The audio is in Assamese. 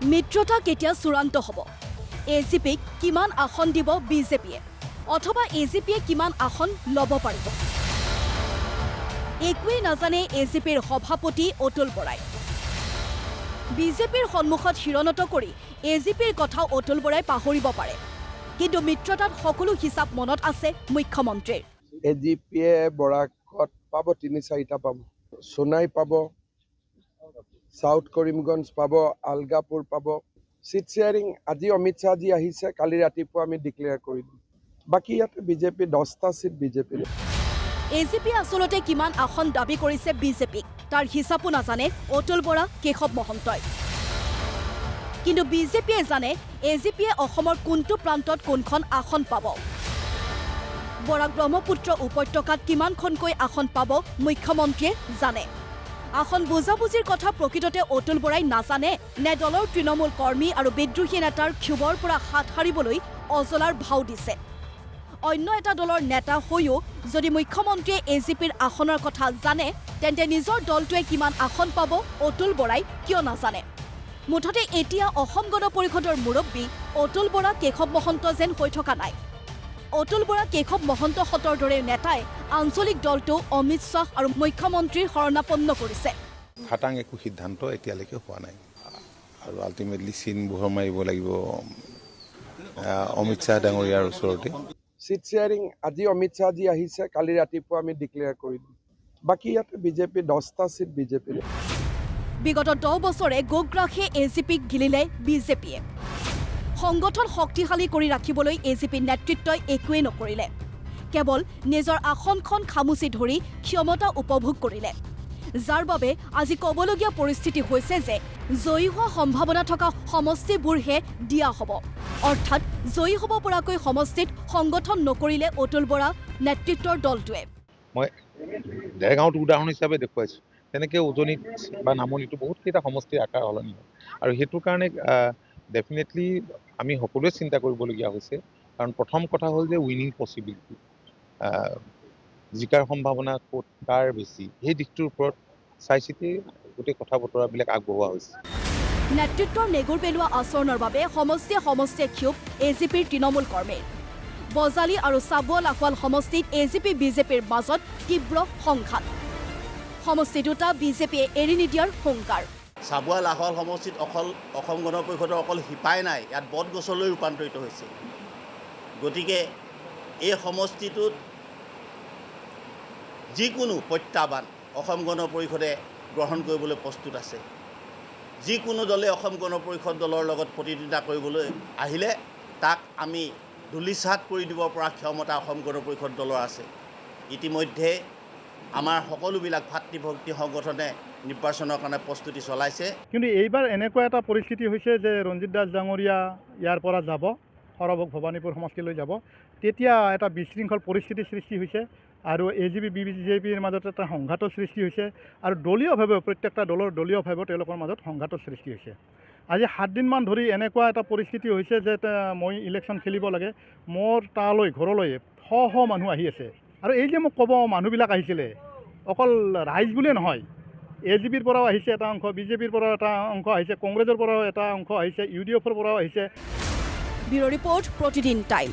মিত্ৰতা কেতিয়া চূড়ান্ত হ'ব? এজিপিক কিমান আসন দিব বিজেপিয়ে অথবা এজিপিয়ে কিমান আসন ল'ব পাৰিব? একোৱেই নাজানে এজিপিৰ সভাপতি অতুল বৰাই। বিজেপিৰ সন্মুখত শিৰণত কৰি এজিপিৰ কথা অতুল বৰাই পাহৰিব পাৰে, কিন্তু মিত্ৰতাত সকলো হিচাপ মনত আছে মুখ্যমন্ত্ৰীৰ। এজিপিয়ে বৰাকত পাব ৩-৪টা পাব, সোনাই পাব, সাউথ কৰিমগঞ্জ পাব, আলগাপুৰ পাব। চিট শ্বেয়াৰিং আজি অমিত শ্বাহজি আহিছে, কালি ৰাতিপুৱা আমি ডিক্লেয়াৰ কৰি দিম। বাকী ইয়াতে বিজেপি 10টা চিট বিজেপিৰ। এজিপিয়ে আচলতে কিমান আসন দাবী কৰিছে বিজেপিক তাৰ হিচাপো নাজানে অতুল বৰা, কেশৱ মহন্তই। কিন্তু বিজেপিয়ে জানে এজিপিয়ে অসমৰ কোনটো প্ৰান্তত কোনখন আসন পাব। বৰাক ব্ৰহ্মপুত্ৰ উপত্যকাত কিমানখনকৈ আসন পাব মুখ্যমন্ত্ৰীয়ে জানে। আসন বুজাবুজিৰ কথা প্ৰকৃততে অতুল বৰাই নাজানে নে দলৰ তৃণমূল কৰ্মী আৰু বিদ্ৰোহী নেতাৰ ক্ষোভৰ পৰা হাত সাৰিবলৈ অজলাৰ ভাও দিছে? অন্য এটা দলৰ নেতা হৈও যদি মুখ্যমন্ত্ৰীয়ে এজিপিৰ আসনৰ কথা জানে, তেন্তে নিজৰ দলটোৱে কিমান আসন পাব অতুল বৰাই কিয় নাজানে? মুঠতে এতিয়া অসম গণ পৰিষদৰ মুৰব্বী অতুল বৰা, কেশৱ মহন্ত যেন হৈ থকা নাই। অতুল বৰা, কেশৱ মহন্তহঁতৰ দৰে নেতাই আঞ্চলিক দলটো অমিত শ্বাহ আৰু মুখ্যমন্ত্ৰীৰ শৰণাপন্ন কৰিছে। খাটাং একো সিদ্ধান্ত এতিয়ালৈকে হোৱা নাই আৰু আল্টিমেটলি চিন বোহৰ মাৰিব লাগিব অমিত শ্বাহ ডাঙৰীয়াৰ ওচৰতে। চিট শ্বেয়াৰিং আজি অমিত শ্বাহজি আহিছে, কালি ৰাতিপুৱা আমি ডিক্লেয়াৰ কৰি দিম। বাকী ইয়াতে বিজেপি 10টা চিট বিজেপিৰ। বিগত 10 বছৰে গোগ্ৰাসে এজিপিক গিলিলে বিজেপিয়ে। সংগঠন শক্তিশালী কৰি ৰাখিবলৈ এজিপিৰ নেতৃত্বই একোৱেই নকৰিলে, কেৱল নিজৰ আসনখন খামুচি ধৰি ক্ষমতা উপভোগ কৰিলে, যাৰ বাবে আজি ক'বলগীয়া পৰিস্থিতি হৈছে যে জয়ী হোৱা সম্ভাৱনা থকা সমষ্টিবোৰহে দিয়া হ'ব। অৰ্থাৎ জয়ী হ'ব পৰাকৈ সমষ্টিত সংগঠন নকৰিলে অতুল বৰা নেতৃত্বৰ দলটোৱে। মই দেৰগাঁৱত উদাহৰণ হিচাপে দেখুৱাইছোঁ, তেনেকৈ উজনিত বা নামনিতো বহুতকেইটা সমষ্টিৰ আকাৰ সলনি হয় আৰু সেইটো কাৰণে ডেফিনেটলি আমি সকলোৱে চিন্তা কৰিবলগীয়া হৈছে। কাৰণ প্ৰথম কথা হ'ল যে উইনিং পচিবিলিটি, জিকাৰ সম্ভাৱনা ক'ত কাৰ বেছি, সেই দিশটোৰ ওপৰত চাই চিতি গোটেই কথা বতৰাবিলাক আগবঢ়োৱা হৈছে। নেতৃত্বৰ নেগুৰ পেলোৱা আচৰণৰ বাবে সমষ্টিয়ে সমষ্টিয়ে ক্ষোভ এজিপিৰ তৃণমূল কৰ্মীৰ। বজালী আৰু চাবুৱা লাহোৱাল সমষ্টিত এজিপি বিজেপিৰ মাজত তীব্ৰ সংঘাত। সমষ্টি দুটা বিজেপিয়ে এৰি নিদিয়াৰ হুংকাৰ। চাবুৱা লাহোৱাল সমষ্টিত অসম গণ পৰিষদৰ অকল শিপাই নাই, ইয়াত বটগছলৈ ৰূপান্তৰিত হৈছে। গতিকে এই সমষ্টিটোত যিকোনো প্ৰত্যাহ্বান অসম গণ পৰিষদে গ্ৰহণ কৰিবলৈ প্ৰস্তুত আছে। যিকোনো দলে অসম গণ পৰিষদ দলৰ লগত প্ৰতিদ্বন্দ্বিতা কৰিবলৈ আহিলে তাক আমি ধূলিসাৎ কৰি দিব পৰা ক্ষমতা অসম গণ পৰিষদ দলৰ আছে। ইতিমধ্যে আমাৰ সকলোবিলাক ভাতৃভক্তি সংগঠনে নিৰ্বাচনৰ কাৰণে প্ৰস্তুতি চলাইছে। কিন্তু এইবাৰ এনেকুৱা এটা পৰিস্থিতি হৈছে যে ৰঞ্জিত দাস ডাঙৰীয়া ইয়াৰ পৰা যাব, সৰভোগ ভৱানীপুৰ সমষ্টিলৈ যাব, তেতিয়া এটা বিশৃংখল পৰিস্থিতিৰ সৃষ্টি হৈছে আৰু এজিপি বিজেপিৰ মাজত এটা সংঘাতৰ সৃষ্টি হৈছে আৰু দলীয়ভাৱে প্ৰত্যেকটা দলৰ দলীয়ভাৱে তেওঁলোকৰ মাজত সংঘাতৰ সৃষ্টি হৈছে। আজি 7 দিনমান ধৰি এনেকুৱা এটা পৰিস্থিতি হৈছে যে মই ইলেকশ্যন খেলিব লাগে, মোৰ তালৈ ঘৰলৈ শ মানুহ আহি আছে। আৰু এই যে মোক ক'ব মানুহবিলাক আহিছিলে, অকল ৰাইজ বুলিয়ে নহয়, এজিপিৰ পৰাও আহিছে এটা অংশ, বিজেপিৰ পৰাও এটা অংশ আহিছে, কংগ্ৰেছৰ পৰাও এটা অংশ আহিছে, UDFৰ পৰাও আহিছে। ব্যুৰ ৰিপৰ্ট, প্ৰতিদিন টাইম।